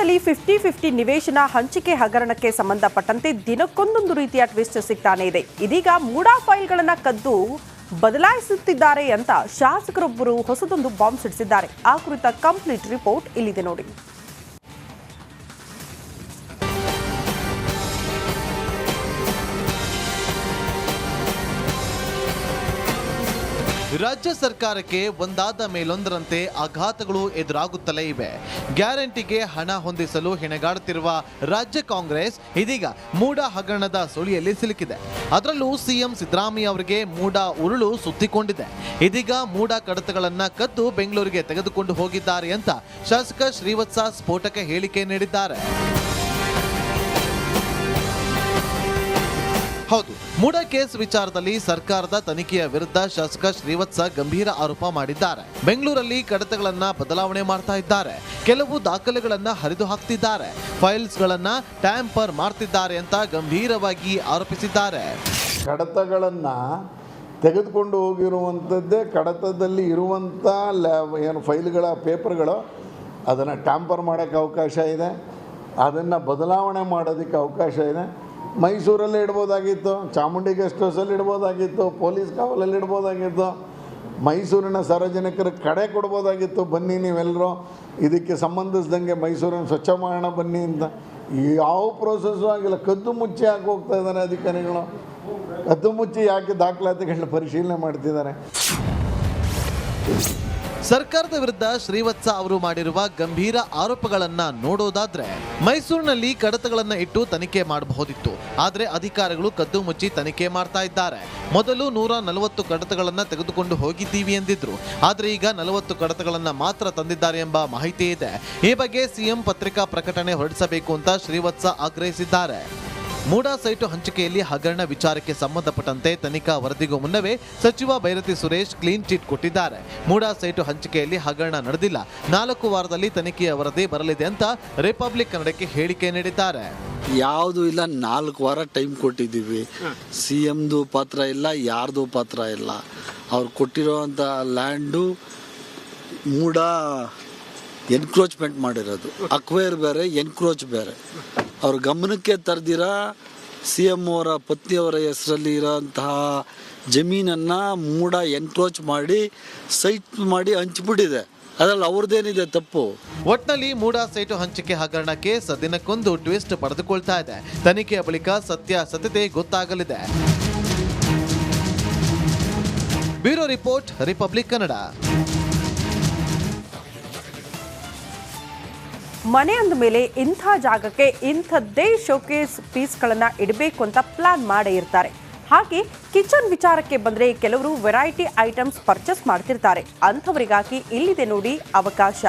ಮೈಸೂರಿನಲ್ಲಿ 50-50 ನಿವೇಶನ ಹಂಚಿಕೆ ಹಗರಣಕ್ಕೆ ಸಂಬಂಧಪಟ್ಟಂತೆ ದಿನಕ್ಕೊಂದೊಂದು ರೀತಿಯ ಟ್ವಿಸ್ಟ್ ಸಿಗ್ತಾನೆ ಇದೆ. ಇದೀಗ ಮೂಡಾ ಫೈಲ್ಗಳನ್ನು ಕದ್ದು ಬದಲಾಯಿಸುತ್ತಿದ್ದಾರೆ ಅಂತ ಶಾಸಕರೊಬ್ಬರು ಹೊಸದೊಂದು ಬಾಂಬ್ ಸಿಡಿಸಿದ್ದಾರೆ. ಆ ಕುರಿತ ಕಂಪ್ಲೀಟ್ ರಿಪೋರ್ಟ್ ಇಲ್ಲಿದೆ ನೋಡಿ. ರಾಜ್ಯ ಸರ್ಕಾರಕ್ಕೆ ಒಂದಾದ ಮೇಲೊಂದರಂತೆ ಆಘಾತಗಳು ಎದುರಾಗುತ್ತಲೇ ಇವೆ. ಗ್ಯಾರಂಟಿಗೆ ಹಣ ಹೊಂದಿಸಲು ಹೆಣಗಾಡುತ್ತಿರುವ ರಾಜ್ಯ ಕಾಂಗ್ರೆಸ್ ಇದೀಗ ಮೂಡಾ ಹಗರಣದ ಸುಳಿಯಲ್ಲಿ ಸಿಲುಕಿದೆ. ಅದರಲ್ಲೂ ಸಿಎಂ ಸಿದ್ದರಾಮಯ್ಯ ಅವರಿಗೆ ಮೂಡಾ ಉರುಳು ಸುತ್ತಿಕೊಂಡಿದೆ. ಇದೀಗ ಮೂಡಾ ಕಡತಗಳನ್ನ ಕದ್ದು ಬೆಂಗಳೂರಿಗೆ ತೆಗೆದುಕೊಂಡು ಹೋಗಿದ್ದಾರೆ ಅಂತ ಶಾಸಕ ಶ್ರೀವತ್ಸ ಸ್ಫೋಟಕ ಹೇಳಿಕೆ ನೀಡಿದ್ದಾರೆ. ಹೌದು, ಮೂಡಾ ಕೇಸ್ ವಿಚಾರದಲ್ಲಿ ಸರ್ಕಾರದ ತನಿಖೆಯ ವಿರುದ್ಧ ಶಾಸಕ ಶ್ರೀವತ್ಸ ಗಂಭೀರ ಆರೋಪ ಮಾಡಿದ್ದಾರೆ. ಬೆಂಗಳೂರಲ್ಲಿ ಕಡತಗಳನ್ನ ಬದಲಾವಣೆ ಮಾಡ್ತಾ ಇದ್ದಾರೆ, ಕೆಲವು ದಾಖಲೆಗಳನ್ನ ಹರಿದು ಹಾಕ್ತಿದ್ದಾರೆ, ಫೈಲ್ಸ್ಗಳನ್ನ ಟ್ಯಾಂಪರ್ ಮಾಡ್ತಿದ್ದಾರೆ ಅಂತ ಗಂಭೀರವಾಗಿ ಆರೋಪಿಸಿದ್ದಾರೆ. ಕಡತಗಳನ್ನ ತೆಗೆದುಕೊಂಡು ಹೋಗಿರುವಂಥದ್ದೇ, ಕಡತದಲ್ಲಿ ಇರುವಂಥ ಏನು ಫೈಲ್ಗಳ ಪೇಪರ್ಗಳು ಅದನ್ನು ಟ್ಯಾಂಪರ್ ಮಾಡೋಕ್ಕೆ ಅವಕಾಶ ಇದೆ, ಅದನ್ನು ಬದಲಾವಣೆ ಮಾಡೋದಕ್ಕೆ ಅವಕಾಶ ಇದೆ. ಮೈಸೂರಲ್ಲಿ ಇಡ್ಬೋದಾಗಿತ್ತು, ಚಾಮುಂಡಿ ಗೆಸ್ಟ್ ಹೌಸಲ್ಲಿ ಇಡ್ಬೋದಾಗಿತ್ತು, ಪೊಲೀಸ್ ಕಾವಲಲ್ಲಿ ಇಡ್ಬೋದಾಗಿತ್ತು, ಮೈಸೂರಿನ ಸಾರ್ವಜನಿಕರ ಕಡೆ ಕೊಡ್ಬೋದಾಗಿತ್ತು. ಬನ್ನಿ ನೀವೆಲ್ಲರೂ ಇದಕ್ಕೆ ಸಂಬಂಧಿಸಿದಂಗೆ ಮೈಸೂರನ್ನು ಸ್ವಚ್ಛ ಮಾಡೋಣ ಬನ್ನಿ ಅಂತ. ಯಾವ ಪ್ರೋಸೆಸ್ಸು ಆಗಿಲ್ಲ. ಕದ್ದು ಮುಚ್ಚಿ ಹಾಕಿ ಹೋಗ್ತಾ ಇದ್ದಾರೆ ಅಧಿಕಾರಿಗಳು. ಕದ್ದು ಮುಚ್ಚಿ ಯಾಕೆ ದಾಖಲಾತಿಗಳನ್ನ ಪರಿಶೀಲನೆ ಮಾಡ್ತಿದ್ದಾರೆ. ಸರ್ಕಾರದ ವಿರುದ್ಧ ಶ್ರೀವತ್ಸ ಅವರು ಮಾಡಿರುವ ಗಂಭೀರ ಆರೋಪಗಳನ್ನ ನೋಡೋದಾದ್ರೆ, ಮೈಸೂರಿನಲ್ಲಿ ಕಡತಗಳನ್ನ ಇಟ್ಟು ತನಿಖೆ ಮಾಡಬಹುದಿತ್ತು, ಆದ್ರೆ ಅಧಿಕಾರಿಗಳು ಕದ್ದು ಮುಚ್ಚಿ ತನಿಖೆ ಮಾಡ್ತಾ ಇದ್ದಾರೆ. ಮೊದಲು 140 ಕಡತಗಳನ್ನ ತೆಗೆದುಕೊಂಡು ಹೋಗಿದ್ದೀವಿ ಎಂದಿದ್ರು, ಆದ್ರೆ ಈಗ 40 ಕಡತಗಳನ್ನ ಮಾತ್ರ ತಂದಿದ್ದಾರೆ ಎಂಬ ಮಾಹಿತಿ ಇದೆ. ಈ ಬಗ್ಗೆ ಸಿಎಂ ಪತ್ರಿಕಾ ಪ್ರಕಟಣೆ ಹೊರಡಿಸಬೇಕು ಅಂತ ಶ್ರೀವತ್ಸ ಆಗ್ರಹಿಸಿದ್ದಾರೆ. ಮೂಡಾ ಸೈಟು ಹಂಚಿಕೆಯಲ್ಲಿ ಹಗರಣ ವಿಚಾರಕ್ಕೆ ಸಂಬಂಧಪಟ್ಟಂತೆ ತನಿಖಾ ವರದಿಗೂ ಮುನ್ನವೇ ಸಚಿವ ಬೈರತಿ ಸುರೇಶ್ ಕ್ಲೀನ್ ಚಿಟ್ ಕೊಟ್ಟಿದ್ದಾರೆ. ಮೂಡಾ ಸೈಟು ಹಂಚಿಕೆಯಲ್ಲಿ ಹಗರಣ ನಡೆದಿಲ್ಲ, 4 ವಾರದಲ್ಲಿ ತನಿಖೆಯ ವರದಿ ಬರಲಿದೆ ಅಂತ ರಿಪಬ್ಲಿಕ್ ಕನ್ನಡಕ್ಕೆ ಹೇಳಿಕೆ ನೀಡಿದ್ದಾರೆ. ಯಾವುದು ಇಲ್ಲ, 4 ವಾರ ಟೈಮ್ ಕೊಟ್ಟಿದ್ದೀವಿ. ಸಿಎಂದು ಪಾತ್ರ ಇಲ್ಲ, ಯಾರ್ದು ಪಾತ್ರ ಇಲ್ಲ. ಅವ್ರು ಕೊಟ್ಟಿರೋವಂಥ ಲ್ಯಾಂಡು ಮೂಡಾ ಎನ್ಕ್ರೋಚ್ಮೆಂಟ್ ಮಾಡಿರೋದು, ಅಕ್ವೈರ್ ಬೇರೆ, ಎನ್ಕ್ರೋಚ್ ಬೇರೆ. ಅವ್ರ ಗಮನಕ್ಕೆ ತರದಿರ ಸಿ.ಎಂ ಅವರ ಪತ್ನಿಯವರ ಹೆಸರಲ್ಲಿ ಇರೋಂತಹ ಜಮೀನನ್ನು ಮೂಡಾ ಎನ್ಕ್ರೋಚ್ ಮಾಡಿ ಸೈಟ್ ಮಾಡಿ ಹಂಚಿಬಿಟ್ಟಿದೆ. ಅದ್ರಲ್ಲಿ ಅವ್ರದ್ದೇನಿದೆ ತಪ್ಪು? ಒಟ್ನಲ್ಲಿ ಮೂಡಾ ಸೈಟು ಹಂಚಿಕೆ ಹಗರಣಕ್ಕೆ ದಿನಕ್ಕೊಂದು ಟ್ವಿಸ್ಟ್ ಪಡೆದುಕೊಳ್ತಾ ಇದೆ. ತನಿಖೆಯ ಬಳಿಕ ಸತ್ಯಾಸತ್ಯತೆ ಗೊತ್ತಾಗಲಿದೆ. Bureau report, Republic Kannada. ಮನೆ ಅಂದ ಮೇಲೆ ಇಂಥ ಜಾಗಕ್ಕೆ ಇಂಥದ್ದೇ ಶೋಕೇಸ್ ಪೀಸ್ಗಳನ್ನು ಇಡಬೇಕು ಅಂತ ಪ್ಲಾನ್ ಮಾಡೇ ಇರ್ತಾರೆ. ಹಾಗೆ ಕಿಚನ್ ವಿಚಾರಕ್ಕೆ ಬಂದರೆ ಕೆಲವರು ವೆರೈಟಿ ಐಟಮ್ಸ್ ಪರ್ಚೇಸ್ ಮಾಡ್ತಿರ್ತಾರೆ. ಅಂಥವರಿಗಾಗಿ ಇಲ್ಲಿದೆ ನೋಡಿ ಅವಕಾಶ.